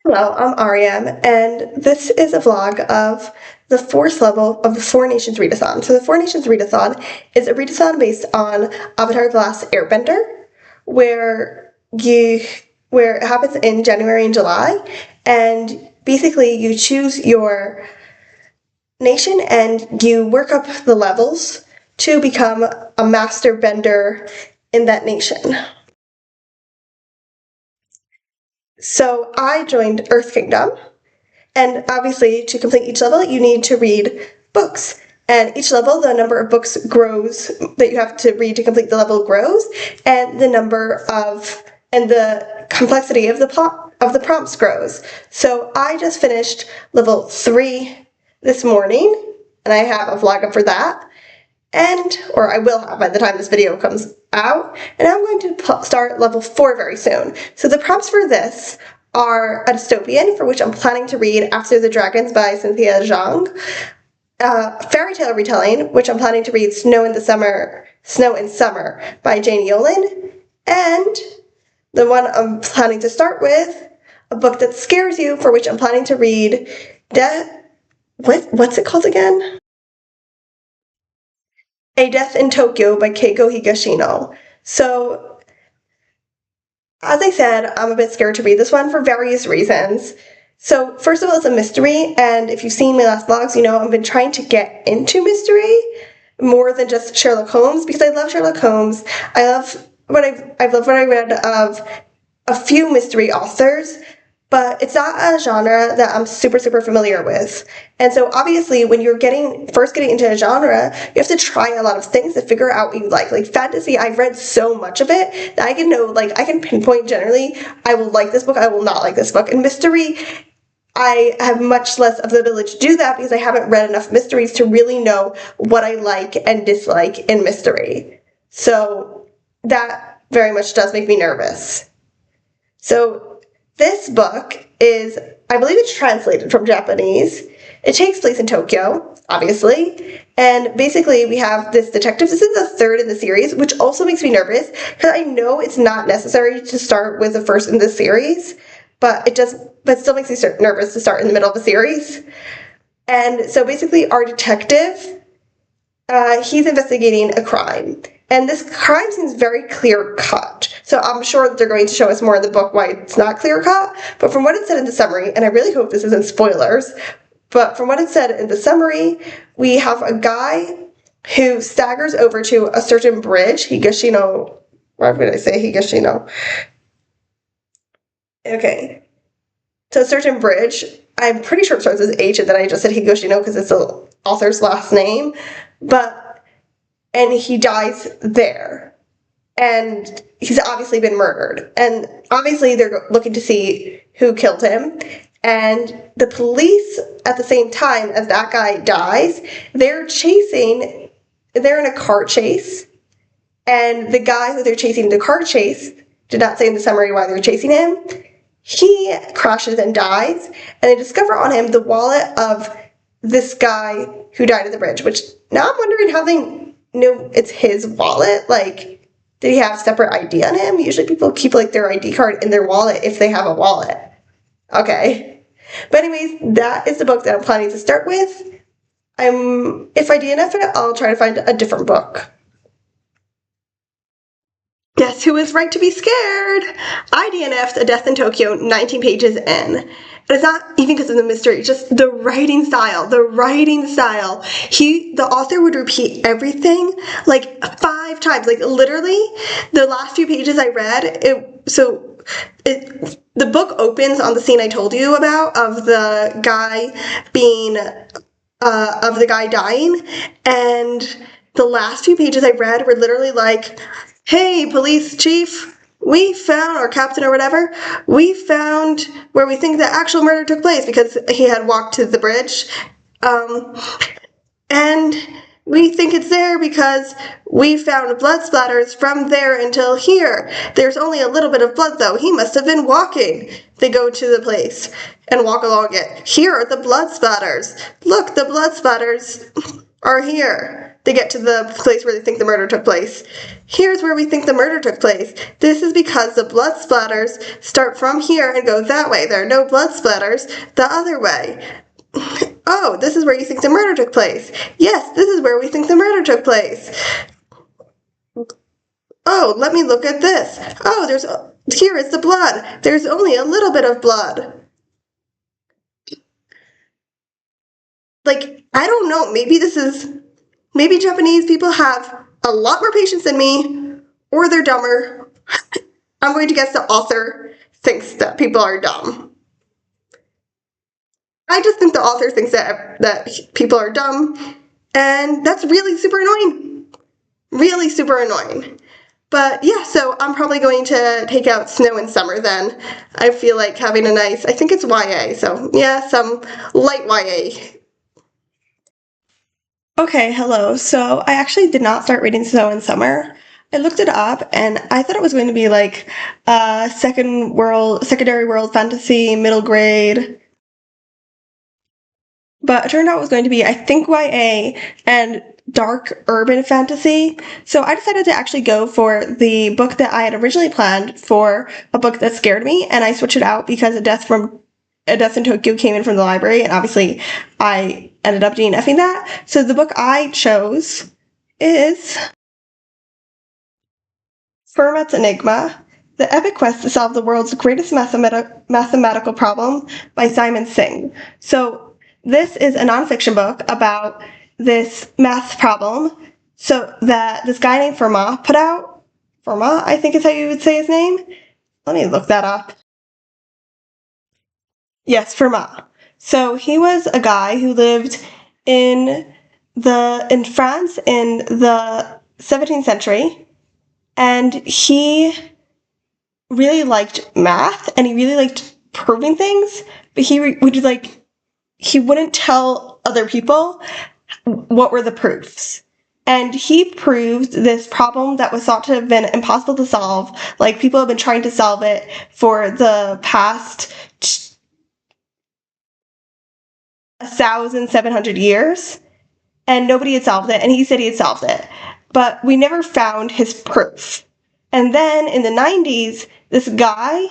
Hello, I'm Ariam, and this is a vlog of the fourth level of the Four Nations Readathon. So the Four Nations Readathon is a readathon based on Avatar: The Last Airbender, where where it happens in January and July, and basically you choose your nation and you work up the levels to become a master bender in that nation. So I joined Earth Kingdom. And obviously, to complete each level, you need to read books. And each level, the number of books grows that you have to read to complete the level grows, and the complexity of the prompts grows. So I just finished level 3 this morning, and I have a vlog up for that. Or I will have by the time this video comes out, and I'm going to start level 4 very soon. So the prompts for this are a dystopian, for which I'm planning to read After the Dragons by Cynthia Zhang, fairy tale retelling, which I'm planning to read Snow in Summer by Jane Yolen, and the one I'm planning to start with, a book that scares you, for which I'm planning to read what's it called again? A Death in Tokyo by Keiko Higashino. So, as I said, I'm a bit scared to read this one for various reasons. So, first of all, it's a mystery, and if you've seen my last vlogs, you know I've been trying to get into mystery more than just Sherlock Holmes, because I love Sherlock Holmes. I love what I read of a few mystery authors, but it's not a genre that I'm super familiar with. And so obviously when you're first getting into a genre, you have to try a lot of things to figure out what you like. Like fantasy, I've read so much of it that I can know, like I can pinpoint generally, I will like this book, I will not like this book. And mystery, I have much less of the ability to do that because I haven't read enough mysteries to really know what I like and dislike in mystery. So that very much does make me nervous. So this book is, I believe it's translated from Japanese. It takes place in Tokyo, obviously. And basically we have this detective. This is the third in the series, which also makes me nervous because I know it's not necessary to start with the first in the series, but it still makes me nervous to start in the middle of a series. And so basically our detective, he's investigating a crime. And this crime seems very clear-cut. So I'm sure that they're going to show us more in the book why it's not clear-cut. But from what it said in the summary, and I really hope this isn't spoilers, but from what it said in the summary, we have a guy who staggers over to a certain bridge, Higashino, why would I say Higashino? Okay. To a certain bridge. I'm pretty sure it starts with H, and then I just said Higashino because it's the author's last name. And he dies there. And he's obviously been murdered. And obviously they're looking to see who killed him. And the police, at the same time as that guy dies, they're in a car chase. And the guy who they're chasing in the car chase did not say in the summary why they're chasing him. He crashes and dies. And they discover on him the wallet of this guy who died at the bridge, which now I'm wondering how they know it's his wallet. Like, did he have separate ID on him? Usually people keep like their ID card in their wallet if they have a wallet. Okay. But anyways, that is the book that I'm planning to start with. If I DNF it, I'll try to find a different book. Guess who was right to be scared? I DNF'd A Death in Tokyo 19 pages in. And it's not even because of the mystery, just the writing style. The author would repeat everything like 5 times. Like literally, the last few pages I read, the book opens on the scene I told you about of the guy dying, and the last few pages I read were literally like, hey, police chief, we found, or captain or whatever, we found where we think the actual murder took place, because he had walked to the bridge. And we think it's there because we found blood splatters from there until here. There's only a little bit of blood, though. He must have been walking. They go to the place and walk along it. Here are the blood splatters. Look, the blood splatters are here. they get to the place where they think the murder took place. Here's where we think the murder took place. This is because the blood splatters start from here and go that way. There are no blood splatters the other way. Oh, this is where you think the murder took place. Yes, this is where we think the murder took place. Oh, let me look at this. Oh, here is the blood. There's only a little bit of blood. Like, I don't know, maybe Japanese people have a lot more patience than me, or they're dumber. I'm going to guess the author thinks that people are dumb. I just think the author thinks that people are dumb, and that's really super annoying. Really super annoying. But yeah, so I'm probably going to take out Snow and Summer then. I feel like having a nice, I think it's YA, so yeah, some light YA. Okay, hello. So I actually did not start reading Snow and Summer. I looked it up and I thought it was going to be like secondary world fantasy, middle grade. But it turned out it was going to be, I think, YA and dark urban fantasy. So I decided to actually go for the book that I had originally planned for a book that scared me, and I switched it out because A Death in Tokyo came in from the library, and obviously I ended up DNFing that. So the book I chose is Fermat's Enigma, The Epic Quest to Solve the World's Greatest Mathematical Problem by Simon Singh. So this is a nonfiction book about this math problem that this guy named Fermat put out. Fermat, I think is how you would say his name. Let me look that up. Yes, Fermat. So he was a guy who lived in France in the 17th century, and he really liked math and he really liked proving things, but he wouldn't tell other people what were the proofs. And he proved this problem that was thought to have been impossible to solve. Like, people have been trying to solve it for the past 1,700 years, and nobody had solved it, and he said he had solved it. But we never found his proof. And then in the 90s, this guy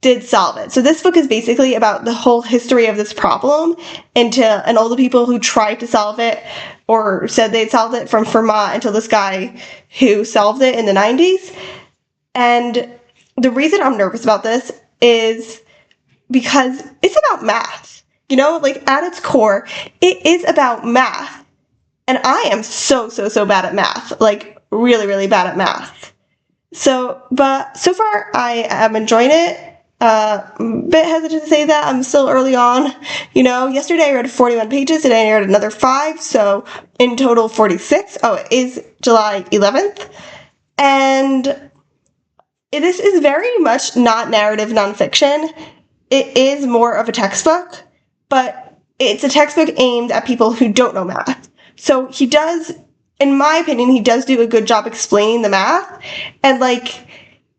did solve it. So this book is basically about the whole history of this problem and all the people who tried to solve it or said they'd solved it, from Fermat until this guy who solved it in the 90s. And the reason I'm nervous about this is because it's about math. You know, like, at its core, it is about math. And I am so bad at math. Like, really, really bad at math. But so far, I am enjoying it. A bit hesitant to say that. I'm still early on. You know, yesterday I read 41 pages, today I read another 5, so in total 46. Oh, it is July 11th. And this is very much not narrative nonfiction. It is more of a textbook, but it's a textbook aimed at people who don't know math. So he does, in my opinion, he does do a good job explaining the math and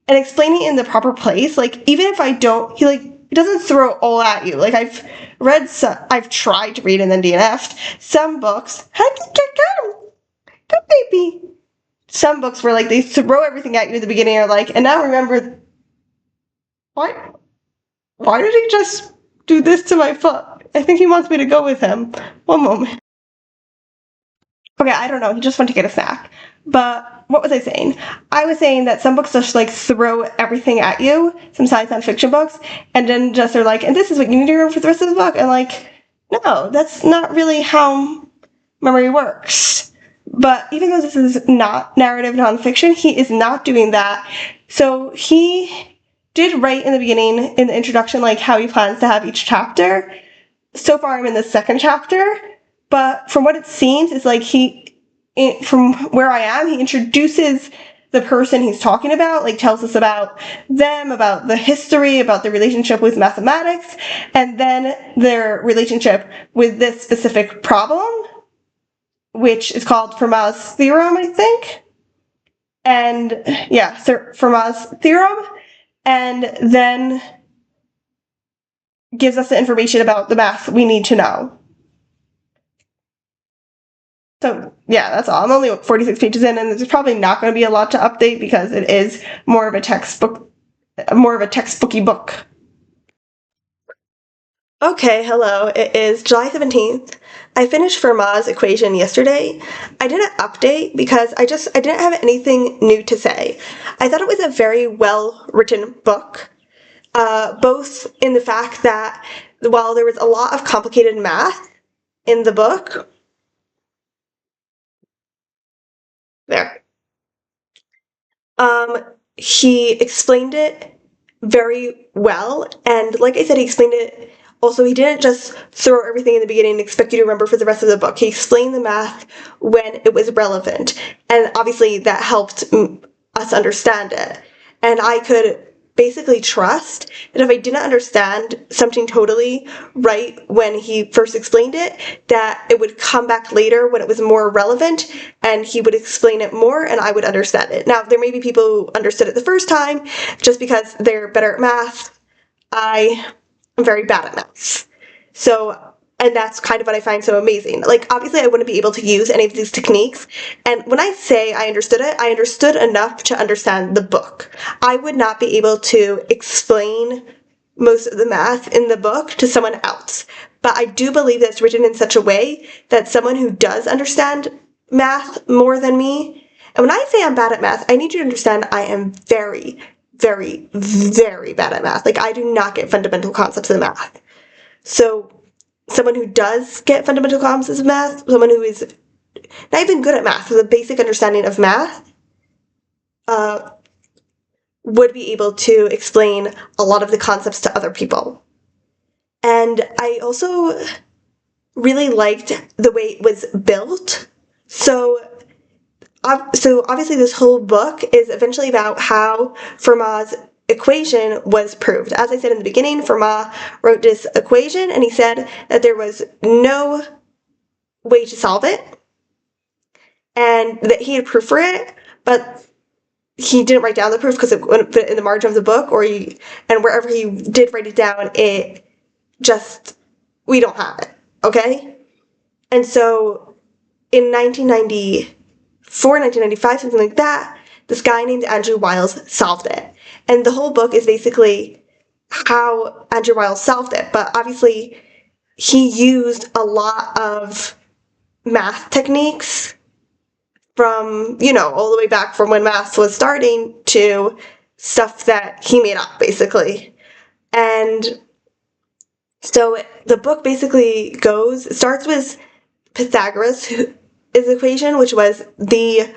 explaining it in the proper place. Like, even if I don't, he doesn't throw it all at you. Like, I've tried to read and then DNF'd some books. Go baby. Some books where they throw everything at you at the beginning, and now remember, why did he just do this to my foot? I think he wants me to go with him. One moment. Okay, I don't know. He just went to get a snack. But what was I saying? I was saying that some books just throw everything at you, some science nonfiction books, and then just are and this is what you need to remember for the rest of the book. And no, that's not really how memory works. But even though this is not narrative nonfiction, he is not doing that. So he did write in the beginning, in the introduction, how he plans to have each chapter. So far, I'm in the second chapter, but from what it seems, it's from where I am, he introduces the person he's talking about, tells us about them, about the history, about their relationship with mathematics, and then their relationship with this specific problem, which is called Fermat's theorem, I think. And yeah, Fermat's theorem. And then gives us the information about the math we need to know. So yeah, that's all. I'm only 46 pages in, and there's probably not going to be a lot to update because it is more of a textbooky book. Okay, hello. It is July 17th. I finished Fermat's equation yesterday. I didn't update because I didn't have anything new to say. I thought it was a very well written book, both in the fact that while there was a lot of complicated math in the book, there. Um, he explained it very well, and like I said, he explained it. Also, he didn't just throw everything in the beginning and expect you to remember for the rest of the book. He explained the math when it was relevant, and obviously that helped us understand it. And I could basically trust that if I didn't understand something totally right when he first explained it, that it would come back later when it was more relevant and he would explain it more and I would understand it. Now, there may be people who understood it the first time just because they're better at math. I am very bad at math. So, and that's kind of what I find so amazing. Like, obviously, I wouldn't be able to use any of these techniques. And when I say I understood it, I understood enough to understand the book. I would not be able to explain most of the math in the book to someone else. But I do believe that it's written in such a way that someone who does understand math more than me, and when I say I'm bad at math, I need you to understand I am very, very, very bad at math. Like, I do not get fundamental concepts of math. So someone who does get fundamental concepts of math, someone who is not even good at math, with a basic understanding of math, would be able to explain a lot of the concepts to other people. And I also really liked the way it was built. So obviously this whole book is eventually about how Fermat's equation was proved. As I said in the beginning, Fermat wrote this equation and he said that there was no way to solve it and that he had proof for it, but he didn't write down the proof because it wouldn't fit in the margin of the book, and wherever he did write it down, it just, we don't have it, okay? And so in 1994, 1995, something like that, this guy named Andrew Wiles solved it. And the whole book is basically how Andrew Wiles solved it. But obviously, he used a lot of math techniques from, all the way back from when math was starting to stuff that he made up, basically. And so the book basically starts with Pythagoras' equation, which was the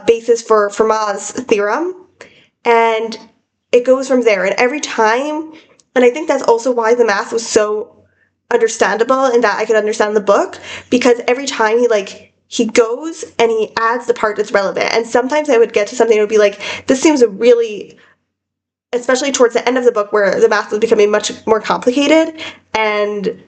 basis for Fermat's theorem, and it goes from there. And every time, and I think that's also why the math was so understandable and that I could understand the book, because every time he goes and he adds the part that's relevant. And sometimes I would get to something that would be like, this seems really, especially towards the end of the book where the math was becoming much more complicated, and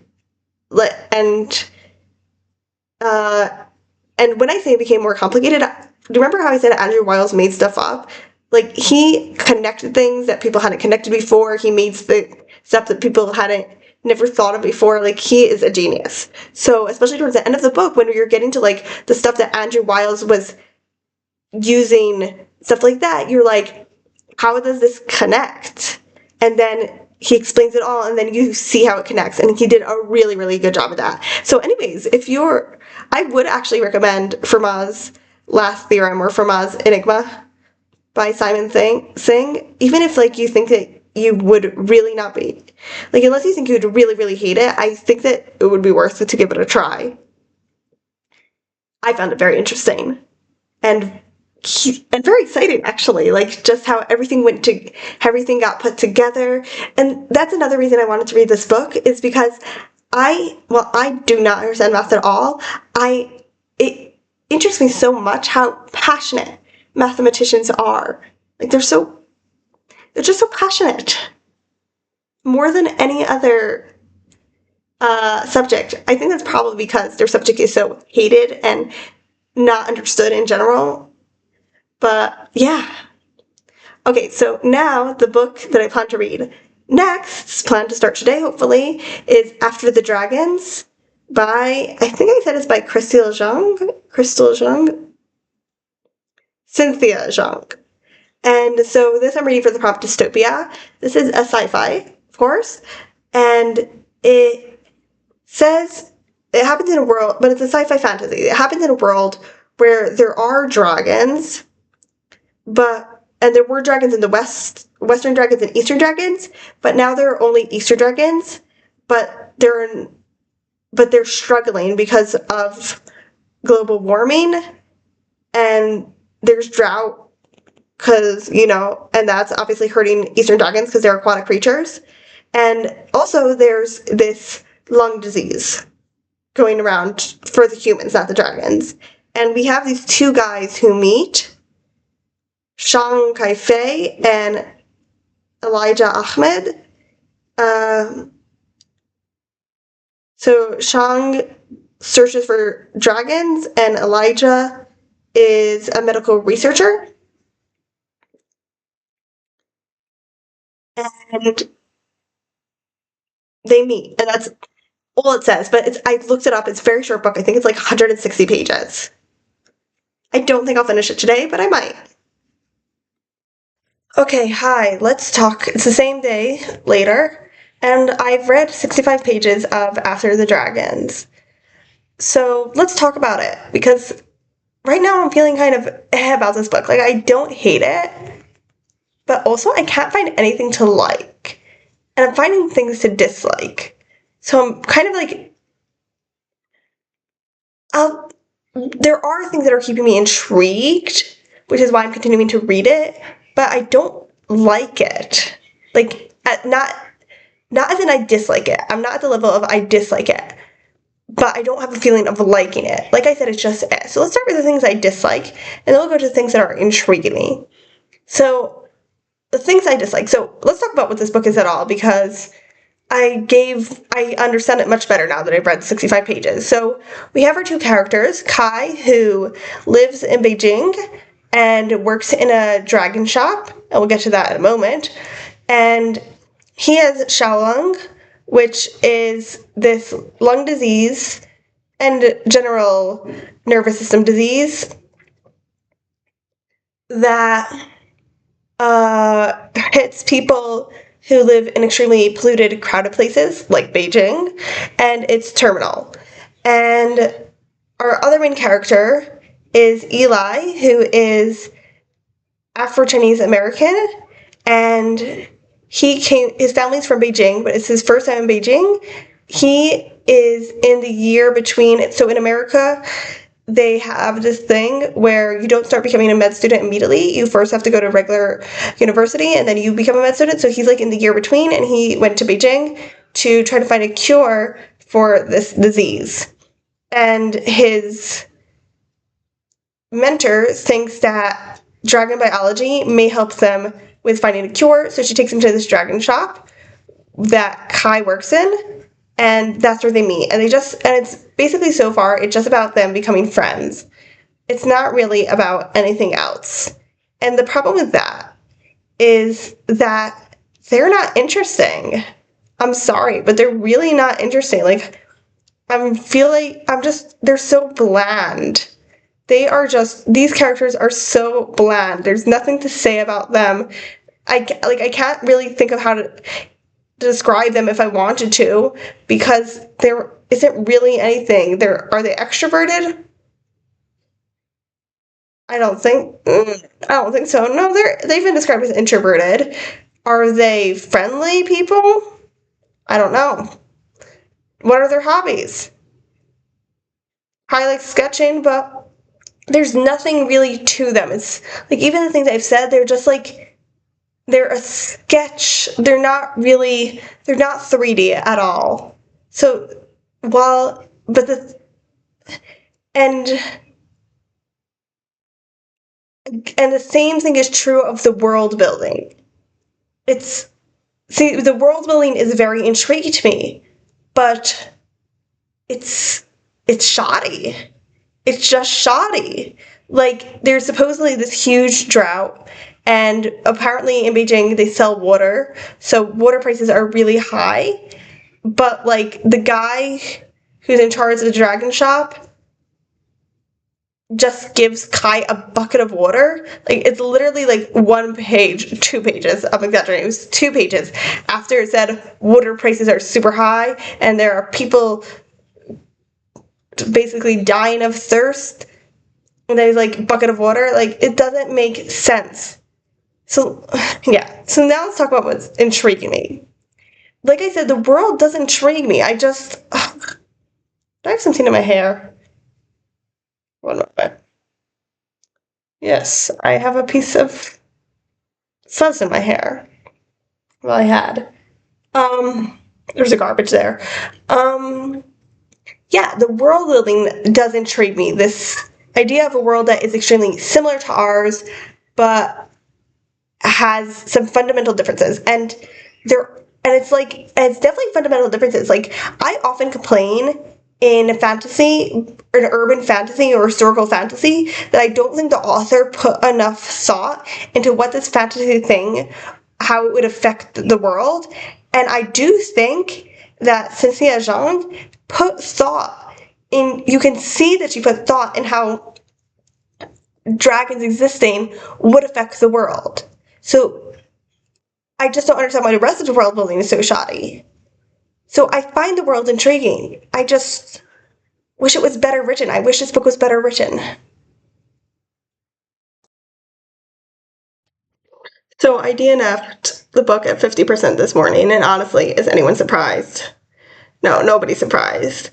when I say it became more complicated, do you remember how I said Andrew Wiles made stuff up? Like, he connected things that people hadn't connected before. He made stuff that people hadn't never thought of before. Like, he is a genius. So, especially towards the end of the book, when you're getting to, the stuff that Andrew Wiles was using, stuff like that, you're like, how does this connect? And then he explains it all, and then you see how it connects, and he did a really, really good job of that. So anyways, I would actually recommend Fermat's Last Theorem or Fermat's Enigma by Simon Singh, even if, you think that you would really not be, unless you think you would really, really hate it, I think that it would be worth it to give it a try. I found it very interesting and very exciting, actually, just how everything got put together. And that's another reason I wanted to read this book, is because I do not understand math at all. It interests me so much how passionate mathematicians are. They're just so passionate. More than any other subject. I think that's probably because their subject is so hated and not understood in general. But yeah. Okay, so now the book that I plan to read next, plan to start today hopefully, is After the Dragons by, I think I said it's by Crystal Zhang, Cynthia Zhang. And so this I'm reading for the prompt Dystopia. This is a sci-fi, of course, and it says it happens in a world, but it's a sci-fi fantasy. It happens in a world where there are dragons, and there were dragons in the West, Western dragons and Eastern dragons, but now there are only Eastern dragons, but they're struggling because of global warming, and there's drought because, and that's obviously hurting Eastern dragons because they're aquatic creatures. And also there's this lung disease going around for the humans, not the dragons. And we have these two guys who meet, Shang Kai-Fei and Elijah Ahmed. So Shang searches for dragons, and Elijah is a medical researcher. And they meet, and that's all it says. But I looked it up. It's a very short book. I think it's like 160 pages. I don't think I'll finish it today, but I might. Okay, hi, let's talk. It's the same day later, and I've read 65 pages of After the Dragons. So let's talk about it, because right now I'm feeling kind of about this book. Like, I don't hate it, but also I can't find anything to like, and I'm finding things to dislike. So I'm kind of like, there are things that are keeping me intrigued, which is why I'm continuing to read it, but I don't like it. Like, not as in I dislike it. I'm not at the level of I dislike it, but I don't have a feeling of liking it. Like I said, it's just it. So let's start with the things I dislike, and then we'll go to the things that are intriguing me. So the things I dislike. So let's talk about what this book is at all, because I understand it much better now that I've read 65 pages. So we have our two characters, Kai, who lives in Beijing and works in a dragon shop, and we'll get to that in a moment. And he has Xiaolong, which is this lung disease and general nervous system disease that hits people who live in extremely polluted, crowded places like Beijing, and it's terminal. And our other main character is Eli, who is Afro-Chinese American, and his family's from Beijing, but it's his first time in Beijing. He is in the year between, so in America, they have this thing where you don't start becoming a med student immediately. You first have to go to regular university, and then you become a med student. So he's like in the year between, and he went to Beijing to try to find a cure for this disease. And his mentor thinks that dragon biology may help them with finding a cure, so she takes him to this dragon shop that Kai works in, and that's where they meet. And it's basically, so far, it's just about them becoming friends. It's not really about anything else. And the problem with that is that they're not interesting. I'm sorry, but they're really not interesting. Like, they're so bland. These characters are so bland. There's nothing to say about them. I can't really think of how to describe them if I wanted to, because there isn't really anything. Are they extroverted? I don't think so. No, they've been described as introverted. Are they friendly people? I don't know. What are their hobbies? I like sketching, but there's nothing really to them. It's like, even the things I've said, they're just like, they're a sketch. They're not 3D at all. So and the same thing is true of the world building. The world building is very intriguing to me, but it's shoddy. It's just shoddy. Like, there's supposedly this huge drought, and apparently in Beijing they sell water, so water prices are really high. But like, the guy who's in charge of the dragon shop, just gives Kai a bucket of water. Like, it's literally like 1 page, 2 pages, I'm exaggerating, it was 2 pages, after it said water prices are super high and there are people basically dying of thirst, and there's like bucket of water. Like, it doesn't make sense. So yeah, so now let's talk about what's intriguing me. Like I said, the world does intrigue me. I just do I have something in my hair? One moment. Yes, I have a piece of fuzz in my hair. Well, I had. There's a garbage there. Yeah, the world building does intrigue me. This idea of a world that is extremely similar to ours, but has some fundamental differences. And it's definitely fundamental differences. Like, I often complain in fantasy, or in urban fantasy or historical fantasy, that I don't think the author put enough thought into what this fantasy thing, how it would affect the world. And I do think that Cynthia Zhang put thought in, you can see that she put thought in how dragons existing would affect the world. So I just don't understand why the rest of the world building is so shoddy. So I find the world intriguing. I just wish it was better written. I wish this book was better written. So I DNF'd the book at 50% this morning, and honestly, is anyone surprised? No, nobody's surprised.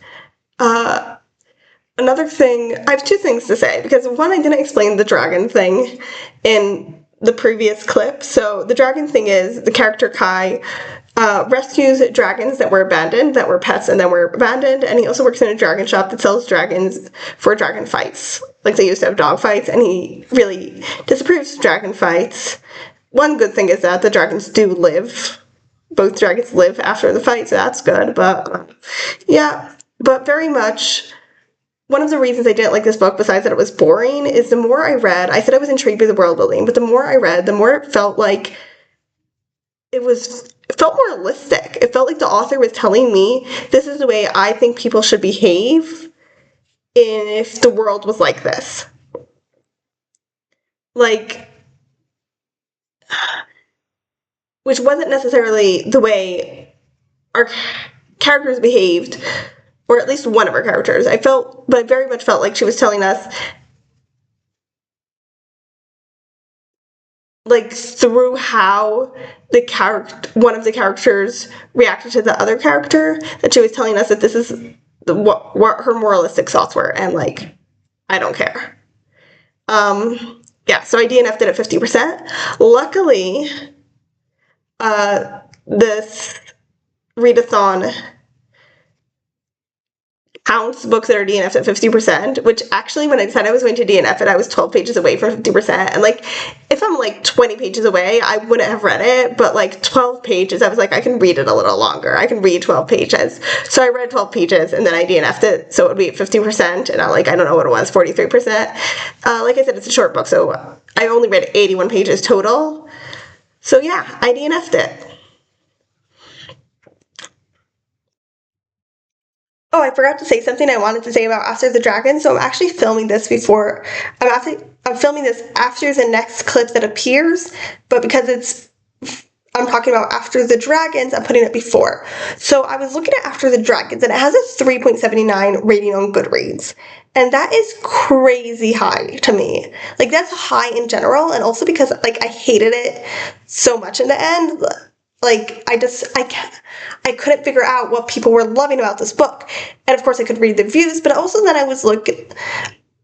Another thing, I have 2 things to say, because one, I didn't explain the dragon thing in the previous clip. So the dragon thing is the character Kai rescues dragons that were abandoned, that were pets and then were abandoned, and he also works in a dragon shop that sells dragons for dragon fights. Like, they used to have dog fights, and he really disapproves of dragon fights. One good thing is that the dragons do live. Both dragons live after the fight, so that's good. But yeah, but very much one of the reasons I didn't like this book, besides that it was boring, is the more I read, I said I was intrigued by the world building, but the more I read, the more it felt like it felt more realistic. It felt like the author was telling me, this is the way I think people should behave if the world was like this. Like, which wasn't necessarily the way our characters behaved, or at least one of our characters. I very much felt like she was telling us, like, through how one of the characters reacted to the other character, that she was telling us that this is what her moralistic thoughts were, and, like, I don't care. Yeah, so I DNF'd it at 50%. Luckily, this readathon counts books that are DNF'd at 50%, which actually, when I decided I was going to DNF it, I was 12 pages away from 50%. And, like, if I'm, like, 20 pages away, I wouldn't have read it. But, like, 12 pages, I was like, I can read it a little longer. I can read 12 pages. So I read 12 pages, and then I DNF'd it, so it would be at 50%. And I don't know what it was, 43%. Like I said, it's a short book, so I only read 81 pages total. So, yeah, I DNF'd it. Oh, I forgot to say something I wanted to say about After the Dragon. So I'm actually filming this before. I'm filming this after the next clip that appears, but because I'm talking about After the Dragons, I'm putting it before. So I was looking at After the Dragons, and it has a 3.79 rating on Goodreads. And that is crazy high to me. Like, that's high in general, and also because, like, I hated it so much in the end. Like, I couldn't figure out what people were loving about this book. And of course I could read the reviews, but also then I was thinking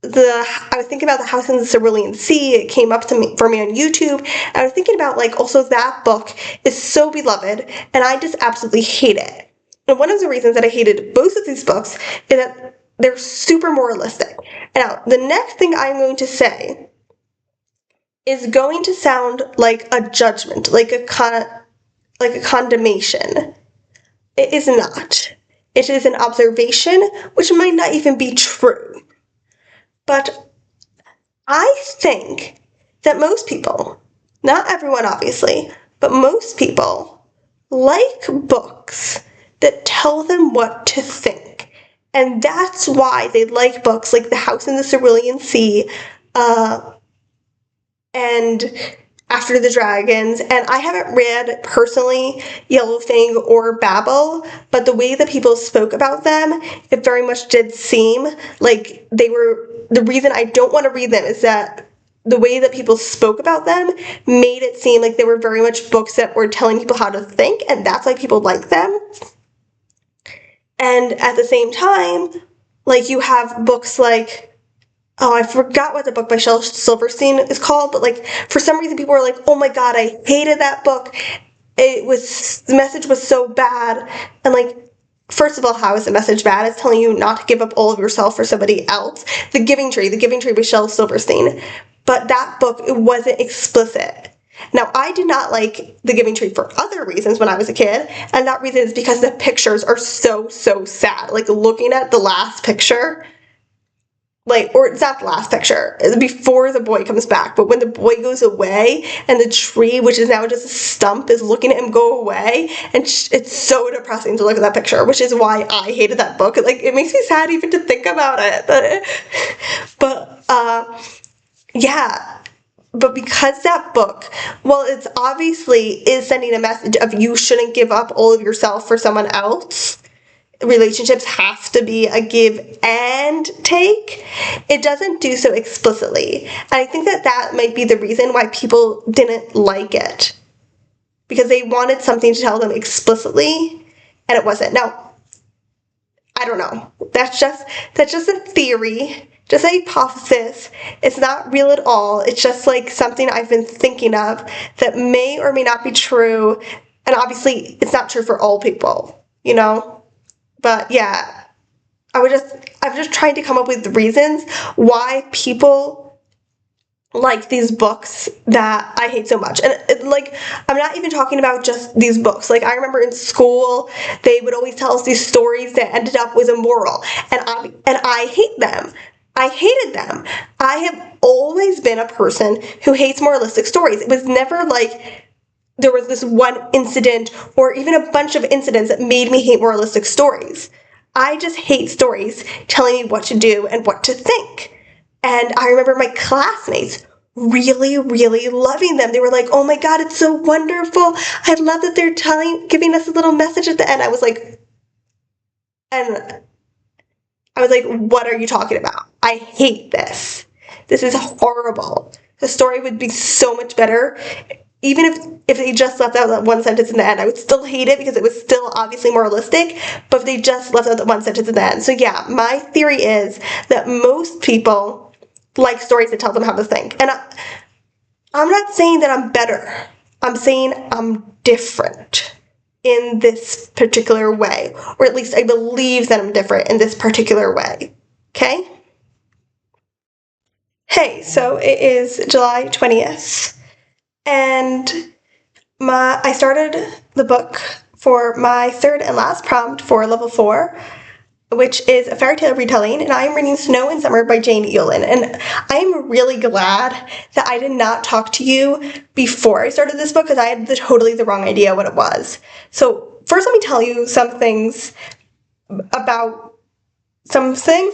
about The House in the Cerulean Sea. It came up for me on YouTube. And I was thinking about, like, also that book is so beloved, and I just absolutely hate it. And one of the reasons that I hated both of these books is that they're super moralistic. Now, the next thing I'm going to say is going to sound like a judgment, like a condemnation. It is not. It is an observation, which might not even be true. But I think that most people, not everyone obviously, but most people like books that tell them what to think And that's why they like books like The House in the Cerulean Sea, and After the Dragons. And I haven't read personally Yellowfang or Babel, but the way that people spoke about them, it very much did seem like they were. The reason I don't want to read them is that the way that people spoke about them made it seem like they were very much books that were telling people how to think, and that's why people like them. And at the same time, like, you have books like, oh, I forgot what the book by Shel Silverstein is called, but like, for some reason people were like, oh my god, I hated that book. The message was so bad. And like, first of all, how is the message bad? It's telling you not to give up all of yourself for somebody else. The Giving Tree by Shel Silverstein. But that book, it wasn't explicit. Now, I did not like The Giving Tree for other reasons when I was a kid, and that reason is because the pictures are so sad. Like, looking at the last picture, like, or it's not the last picture, it's before the boy comes back, but when the boy goes away and the tree, which is now just a stump, is looking at him go away, and it's so depressing to look at that picture, which is why I hated that book. Like, it makes me sad even to think about it. But yeah. But because that book, well, it's obviously is sending a message of you shouldn't give up all of yourself for someone else. Relationships have to be a give and take. It doesn't do so explicitly. And I think that might be the reason why people didn't like it. Because they wanted something to tell them explicitly, and it wasn't. Now, I don't know. That's just a theory. Just a hypothesis. It's not real at all. It's just like something I've been thinking of that may or may not be true. And obviously, it's not true for all people, you know? But yeah, I'm just trying to come up with reasons why people like these books that I hate so much. And like, I'm not even talking about just these books. Like, I remember in school, they would always tell us these stories that ended up with a moral. And I hate them. I hated them. I have always been a person who hates moralistic stories. It was never like there was this one incident or even a bunch of incidents that made me hate moralistic stories. I just hate stories telling me what to do and what to think. And I remember my classmates really, really loving them. They were like, oh my god, it's so wonderful. I love that they're giving us a little message at the end. I was like, what are you talking about? I hate this. This is horrible. The story would be so much better. Even if they just left out that one sentence in the end, I would still hate it because it was still obviously moralistic, but if they just left out that one sentence in the end. So yeah, my theory is that most people like stories that tell them how to think. And I'm not saying that I'm better. I'm saying I'm different in this particular way, or at least I believe that I'm different in this particular way. Okay? Hey, so it is July 20th, and I started the book for my third and last prompt for level 4, which is a fairy tale retelling, and I am reading Snow and Summer by Jane Yolen. And I am really glad that I did not talk to you before I started this book, because I had totally the wrong idea what it was. So first let me tell you some things,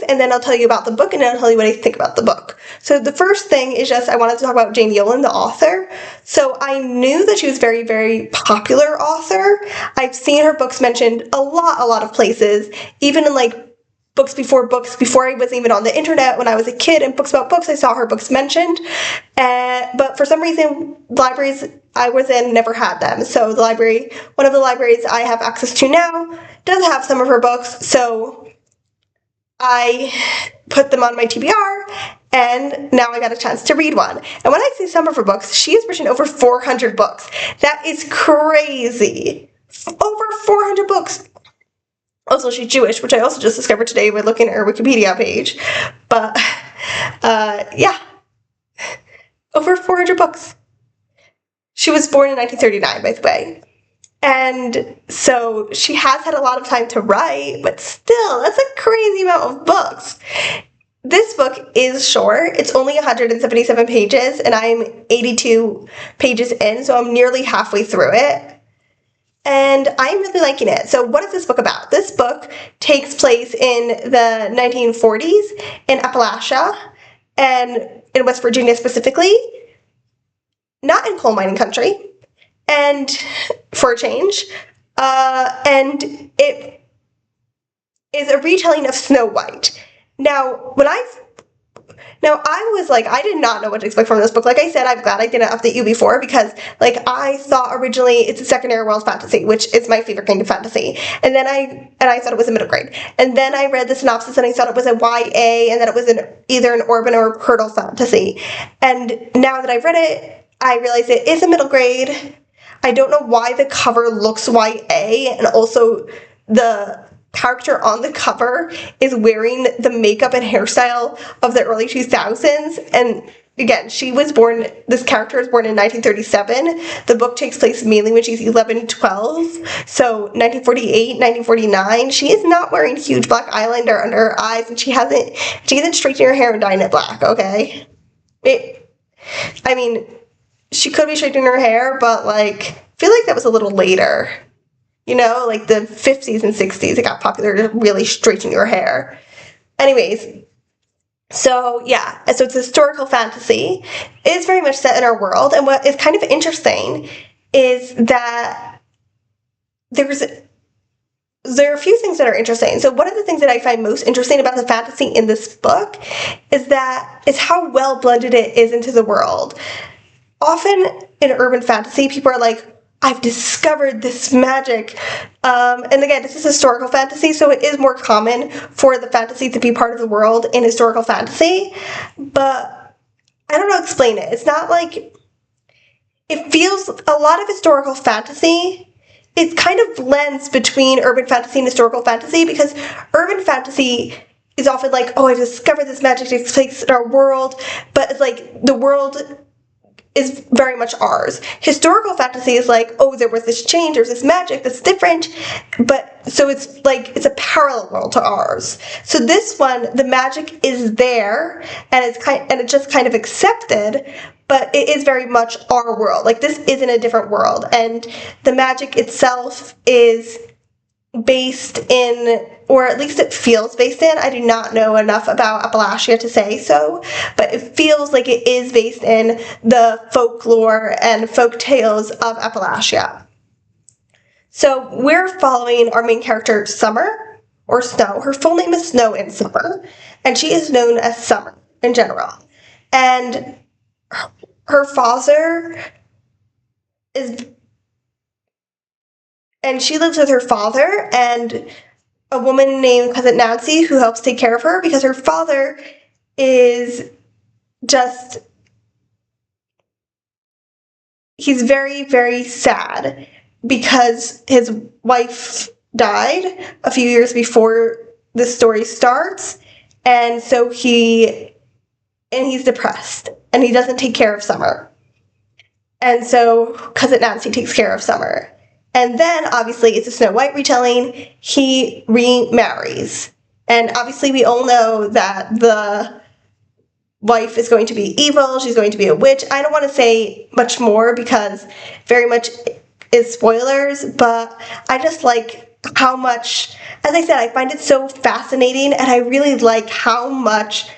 and then I'll tell you about the book, and then I'll tell you what I think about the book. So the first thing is just I wanted to talk about Jane Yolen, the author. So I knew that she was a very, very popular author. I've seen her books mentioned a lot of places, even in like books before I was even on the internet when I was a kid, and books about books, I saw her books mentioned. But for some reason, libraries I was in never had them. So one of the libraries I have access to now does have some of her books, so I put them on my TBR, and now I got a chance to read one. And when I say some of her books, she has written over 400 books. That is crazy. Over 400 books. Also, she's Jewish, which I also just discovered today by looking at her Wikipedia page. But, yeah. Over 400 books. She was born in 1939, by the way. And so she has had a lot of time to write, but still, that's a crazy amount of books. This book is short. It's only 177 pages, and I'm 82 pages in, so I'm nearly halfway through it. and I'm really liking it. So what is this book about? This book takes place in the 1940s in Appalachia and in West Virginia specifically, not in coal mining country, and for a change. And it is a retelling of Snow White. Now, I was like, I did not know what to expect from this book. Like I said, I'm glad I didn't update you before because, like, I thought originally it's a secondary world fantasy, which is my favorite kind of fantasy. And then I thought it was a middle grade. And then I read the synopsis and I thought it was a YA, and that it was either an urban or hurdle fantasy. And now that I've read it, I realize it is a middle grade. I don't know why the cover looks YA, and also the character on the cover is wearing the makeup and hairstyle of the early 2000s. And again, this character was born in 1937. The book takes place mainly when she's 11, 12. So 1948, 1949. She is not wearing huge black eyeliner under her eyes, and she isn't straightening her hair and dyeing it black, okay? She could be straightening her hair, but, like, I feel like that was a little later. Like the 50s and 60s, it got popular to really straighten your hair. Anyways, so yeah, so it's a historical fantasy. It is very much set in our world, and what is kind of interesting is that there are a few things that are interesting. So one of the things that I find most interesting about the fantasy in this book is how well blended it is into the world. Often in urban fantasy, people are like, I've discovered this magic. And again, this is historical fantasy, so it is more common for the fantasy to be part of the world in historical fantasy. But I don't know how to explain it. It's not like, it feels, a lot of historical fantasy, it kind of blends between urban fantasy and historical fantasy, because urban fantasy is often like, oh, I've discovered this magic takes place in our world, but it's like the world is very much ours. Historical fantasy is like, oh, there was this change, there's this magic that's different, but so it's like it's a parallel world to ours. So this one, the magic is there, and it's just kind of accepted, but it is very much our world. Like, this isn't a different world, and the magic itself is based in, or at least it feels based in, I do not know enough about Appalachia to say so, but it feels like it is based in the folklore and folk tales of Appalachia. So we're following our main character, Summer, or Snow. Her full name is Snow in Summer, and she is known as Summer in general. And her father and she lives with her father and a woman named Cousin Nancy who helps take care of her, because her father is just, he's very, very sad because his wife died a few years before the story starts, and so he's depressed and he doesn't take care of Summer. And so Cousin Nancy takes care of Summer. And then, obviously, it's a Snow White retelling. He remarries. And obviously, we all know that the wife is going to be evil. She's going to be a witch. I don't want to say much more because very much is spoilers, but I just like how much, as I said, I find it so fascinating, and I really like how much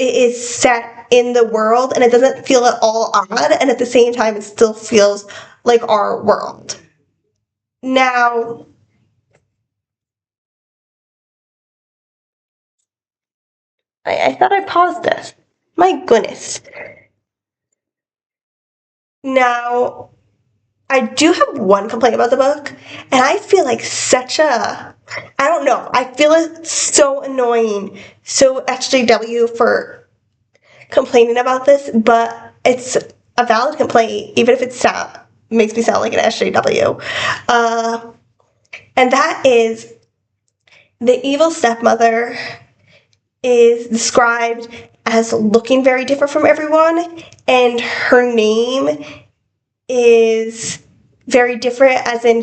it is set in the world, and it doesn't feel at all odd, and at the same time, it still feels like our world. Now, I thought I paused this. My goodness. Now, I do have one complaint about the book, and I feel like I don't know, I feel it's so annoying, so SJW for complaining about this, but it's a valid complaint, even if it makes me sound like an SJW. And that is, the evil stepmother is described as looking very different from everyone, and her name is very different, as in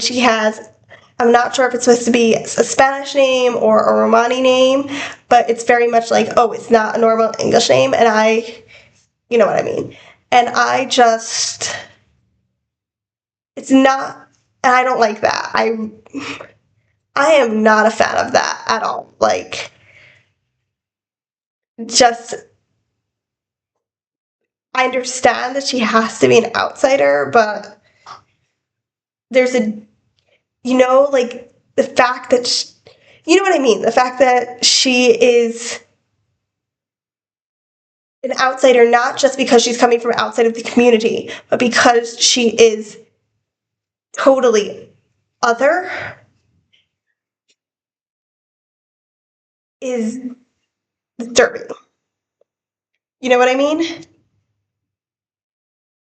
I'm not sure if it's supposed to be a Spanish name or a Romani name, but it's very much like, oh, it's not a normal English name, and you know what I mean. And it's not And I don't like that. I am not a fan of that at all. Like, just, I understand that she has to be an outsider, but there's like, the fact that you know what I mean? The fact that she is an outsider, not just because she's coming from outside of the community, but because she is totally other, is disturbing. You know what I mean?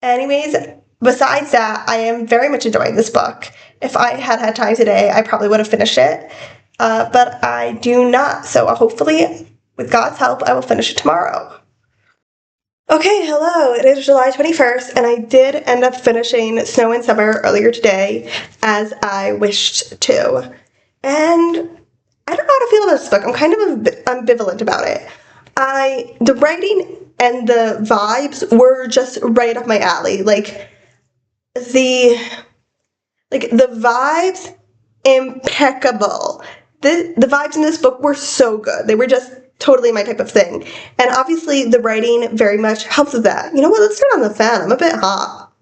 Anyways, besides that, I am very much enjoying this book. If I had had time today, I probably would have finished it, but I do not. So hopefully, with God's help, I will finish it tomorrow. Okay, hello. It is July 21st, and I did end up finishing Snow and Summer earlier today, as I wished to. And I don't know how to feel about this book. I'm kind of ambivalent about it. The writing and the vibes were just right up my alley. The the vibes, impeccable. The vibes in this book were so good. They were just totally my type of thing. And obviously the writing very much helps with that. You know what? Let's turn on the fan. I'm a bit hot.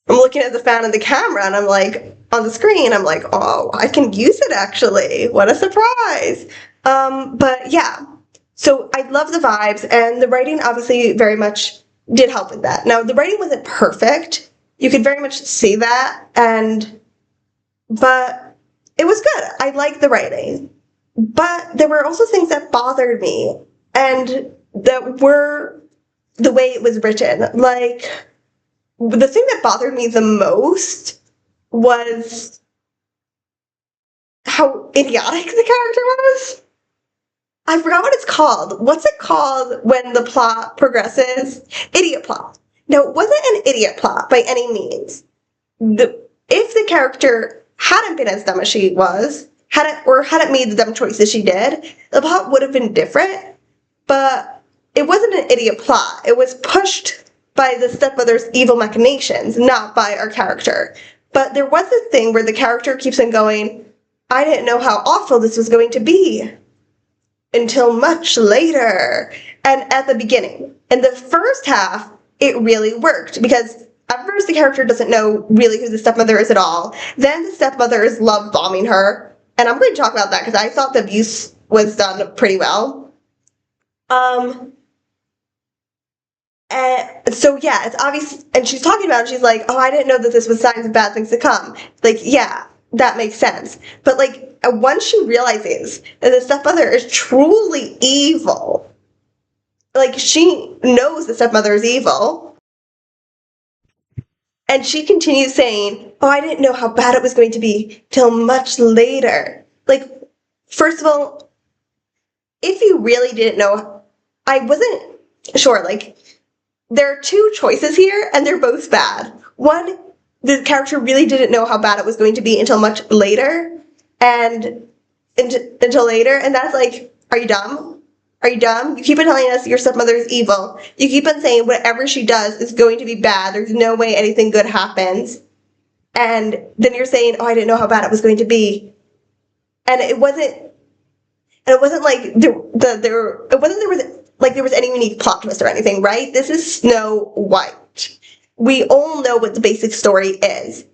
I'm looking at the fan and the camera, and I'm like, on the screen, I'm like, oh, I can use it actually. What a surprise. But yeah, so I love the vibes, and the writing obviously very much did help with that. Now, the writing wasn't perfect. You could very much see that, but it was good. I liked the writing. But there were also things that bothered me, and that were the way it was written. Like, the thing that bothered me the most was how idiotic the character was. I forgot what it's called. What's it called when the plot progresses? Idiot plot. No, it wasn't an idiot plot by any means. If the character hadn't been as dumb as she was, hadn't made the dumb choices she did, the plot would have been different. But it wasn't an idiot plot. It was pushed by the stepmother's evil machinations, not by our character. But there was this thing where the character keeps on going, I didn't know how awful this was going to be until much later. And at the beginning, in the first half, it really worked because at first the character doesn't know really who the stepmother is at all. Then the stepmother is love bombing her. And I'm going to talk about that because I thought the abuse was done pretty well. And so yeah, it's obvious, and she's talking about it, she's like, oh, I didn't know that this was signs of bad things to come. Like, yeah, that makes sense. But like, once she realizes that the stepmother is truly evil, like, she knows the stepmother is evil, and she continues saying, oh, I didn't know how bad it was going to be till much later. Like, first of all, if you really didn't know, I wasn't sure, like, there are two choices here, and they're both bad. One, the character really didn't know how bad it was going to be until much later, and until later, and that's like, are you dumb? Are you dumb? You keep on telling us your stepmother is evil. You keep on saying whatever she does is going to be bad. There's no way anything good happens. And then you're saying, oh, I didn't know how bad it was going to be. And it wasn't like there was any unique plot twist or anything, right? This is Snow White. We all know what the basic story is.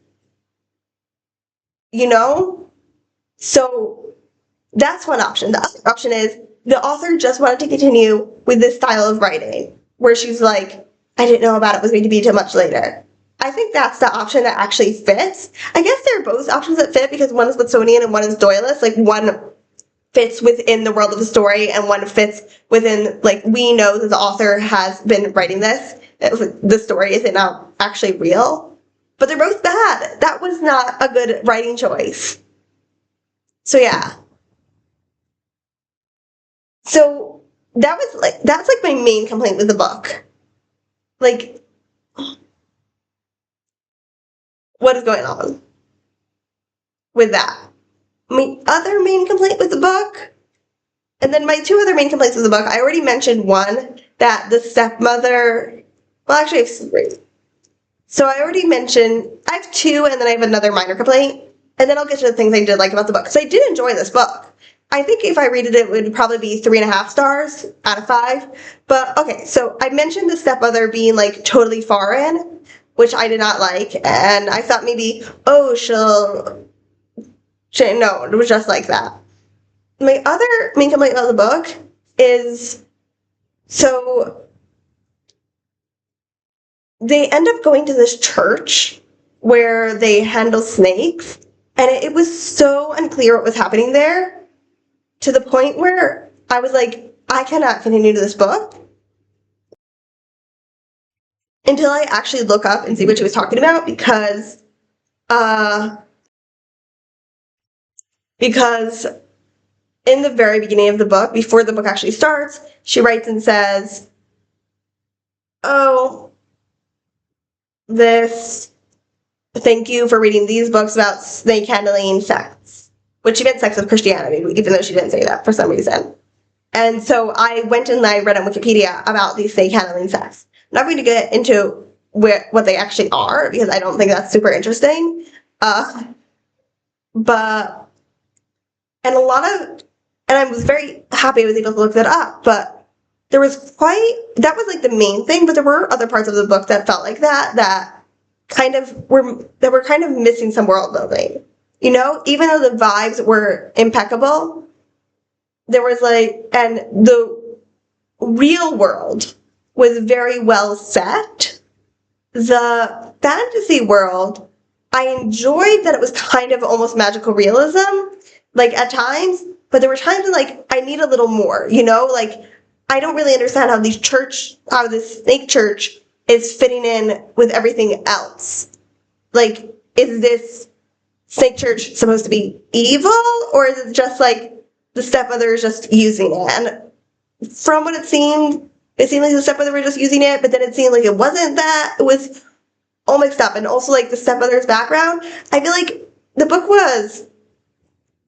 You know? So that's one option. The other option is the author just wanted to continue with this style of writing, where she's like, I didn't know about it was going to be till much later. I think that's the option that actually fits. I guess they're both options that fit because one is Watsonian and one is Doylist. Like, one fits within the world of the story and one fits within, like, we know that the author has been writing this. The story isn't actually real. But they're both bad. That was not a good writing choice. So yeah. So that's like my main complaint with the book. Like, what is going on with that? My other main complaint with the book, and then my two other main complaints with the book, I already mentioned one, that the stepmother, well, actually, I have three. So I already mentioned, I have two, and then I have another minor complaint, and then I'll get to the things I did like about the book. So I did enjoy this book. I think if I rated it, it would probably be 3.5 stars out of 5. But okay, so I mentioned the stepmother being like totally foreign, which I did not like, and I thought maybe, oh, no, it was just like that. My other main complaint about the book is, so they end up going to this church where they handle snakes, and it was so unclear what was happening there, to the point where I was like, I cannot continue this book until I actually look up and see what she was talking about, uh because in the very beginning of the book, before the book actually starts, she writes and says, oh, thank you for reading these books about snake handling sex, which she meant sex with Christianity, even though she didn't say that for some reason. And so I went and I read on Wikipedia about these snake handling sects. I'm not going to get into what they actually are, because I don't think that's super interesting. But, and I was very happy I was able to look that up, but that was like the main thing, but there were other parts of the book that felt like that were kind of missing some world building. You know, even though the vibes were impeccable, there was and the real world was very well set. The fantasy world, I enjoyed that it was kind of almost magical realism, at times, but there were times when I need a little more, I don't really understand how this snake church is fitting in with everything else. Is this snake church supposed to be evil, or is it just the stepmother is just using it? And from what it seemed like the stepmother were just using it, but then it seemed like it wasn't that. It was all mixed up. And also the stepmother's background, I feel like the book was,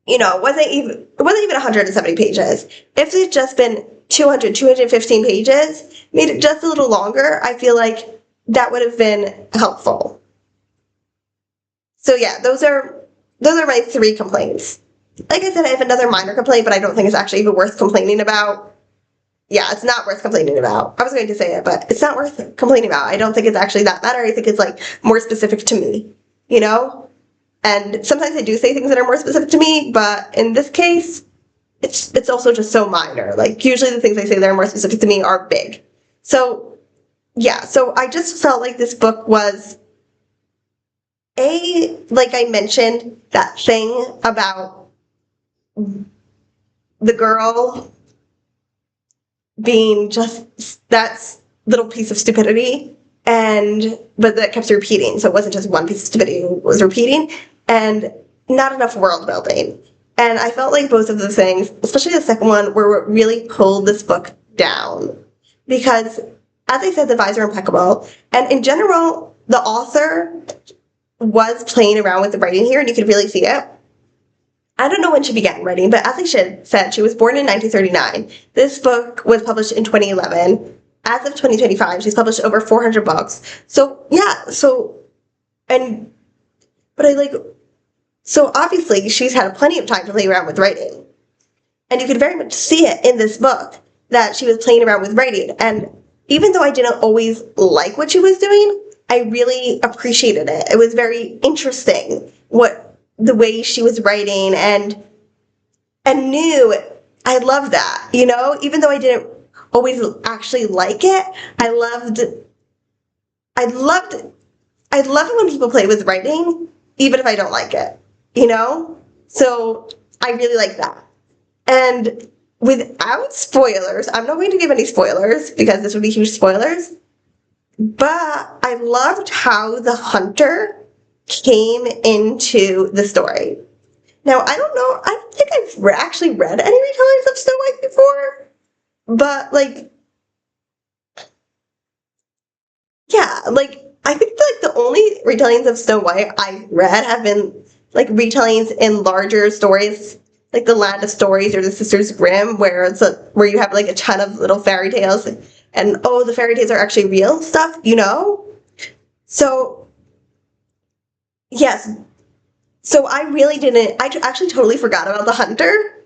it wasn't even 170 pages. If it had just been 215 pages, made it just a little longer, I feel like that would have been helpful. So yeah, those are my 3 complaints. Like I said, I have another minor complaint, but I don't think it's actually even worth complaining about. Yeah, it's not worth complaining about. I was going to say it, but it's not worth complaining about. I don't think it's actually that matter. I think it's more specific to me, And sometimes I do say things that are more specific to me, but in this case, it's also just so minor. Usually the things I say that are more specific to me are big. So yeah, so I just felt like this book was like I mentioned, that thing about the girl being just that little piece of stupidity, but that kept repeating. So it wasn't just one piece of stupidity, it was repeating, and not enough world building. And I felt like both of the things, especially the second one, were what really pulled this book down. Because, as I said, the vibes are impeccable. And in general, the author was playing around with the writing here, and you could really see it. I don't know when she began writing, but as I said, she was born in 1939. This book was published in 2011. As of 2025, she's published over 400 books. So, yeah, so obviously she's had plenty of time to play around with writing. And you could very much see it in this book, that she was playing around with writing. And even though I didn't always like what she was doing, I really appreciated it. It was very interesting the way she was writing, and knew I loved that, even though I didn't always actually like it. I loved it when people play with writing, even if I don't like it, So I really like that. And without spoilers, I'm not going to give any spoilers because this would be huge spoilers, but I loved how the hunter came into the story. Now, I don't think I've actually read any retellings of Snow White before, but yeah, I think the only retellings of Snow White I've read have been retellings in larger stories, like the Land of Stories or the Sisters Grimm, where where you have a ton of little fairy tales, and the fairy tales are actually real stuff, So, yes. So I really didn't, actually totally forgot about the hunter.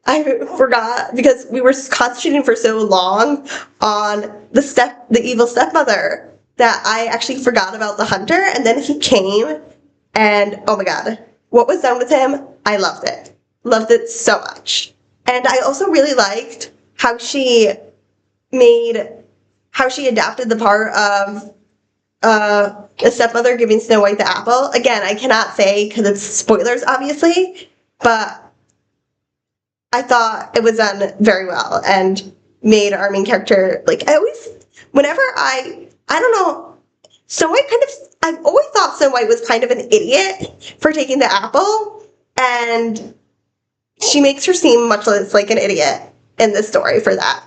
I forgot because we were concentrating for so long on the evil stepmother that I actually forgot about the hunter. And then he came, and oh my god, what was done with him? I loved it so much. And I also really liked made how she adapted the part of the stepmother giving Snow White the apple. Again, I cannot say because it's spoilers, obviously, but I thought it was done very well and made our main character, like, whenever I don't know, Snow White I've always thought Snow White was kind of an idiot for taking the apple, and she makes her seem much less like an idiot in this story for that.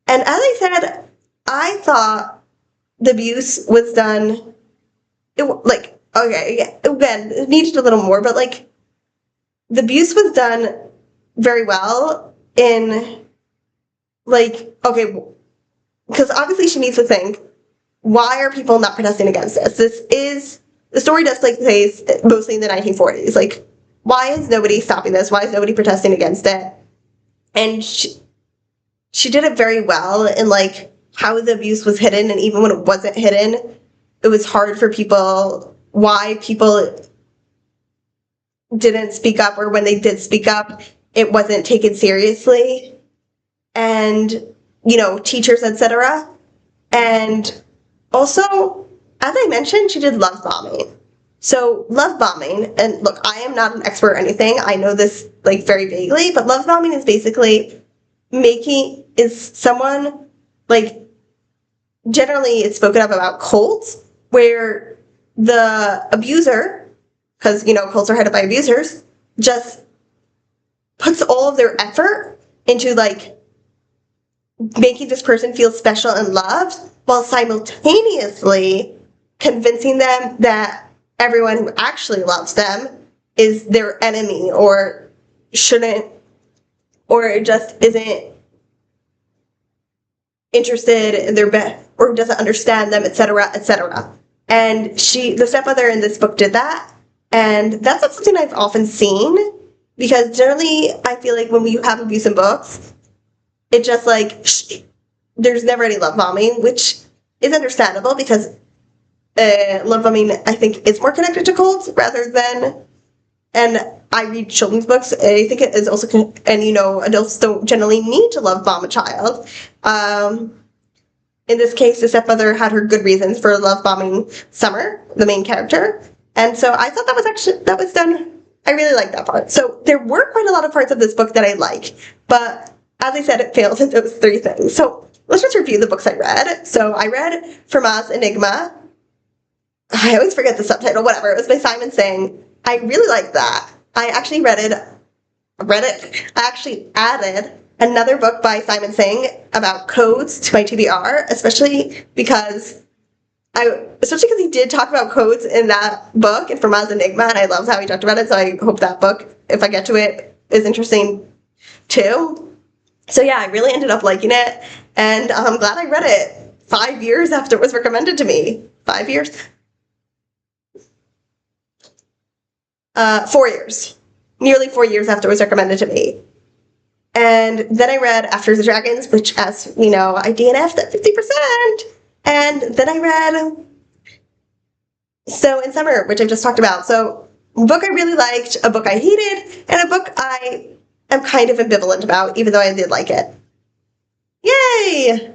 And as I said, I thought the abuse was done, like, okay, again, it needed a little more, but, like, the abuse was done very well in, like, okay, because obviously she needs to think, why are people not protesting against this? The story does take place mostly in the 1940s. Like, why is nobody stopping this? Why is nobody protesting against it? And she did it very well in, like, how the abuse was hidden, and even when it wasn't hidden, it was hard for people, why people didn't speak up, or when they did speak up, it wasn't taken seriously, and, teachers, etc. And also, as I mentioned, she did love bombing. So love bombing, and look, I am not an expert or anything, I know this, like, very vaguely, but love bombing is basically someone, like, generally it's spoken of about cults, where the abuser, because, cults are headed by abusers, just puts all of their effort into, like, making this person feel special and loved, while simultaneously convincing them that everyone who actually loves them is their enemy, or shouldn't, or just isn't interested in their best, or doesn't understand them, etc., etc. And the stepmother in this book did that, and that's not something I've often seen, because generally I feel like when we have abuse in books, it just, like, there's never any love bombing, which is understandable because love bombing, I think, is more connected to cults rather than, and I read children's books. I think it is also, and, adults don't generally need to love bomb a child. In this case, the stepmother had her good reasons for love bombing Summer, the main character, and so I thought that was done. I really liked that part. So there were quite a lot of parts of this book that I like, but as I said, it fails in those three things. So let's just review the books I read. So I read Fermat's Enigma. I always forget the subtitle, whatever. It was by Simon Singh. I really liked that. I actually I actually added another book by Simon Singh about codes to my TBR, especially because he did talk about codes in that book, in Fermat's Enigma, and I loved how he talked about it, so I hope that book, if I get to it, is interesting too. So yeah, I really ended up liking it, and I'm glad I read it 5 years after it was recommended to me. 5 years? 4 years. Nearly 4 years after it was recommended to me. And then I read After the Dragons, which, as we know, I DNF'd at 50%. And then I read So in Summer, which I've just talked about. So a book I really liked, a book I hated, and a book I am kind of ambivalent about, even though I did like it. Yay!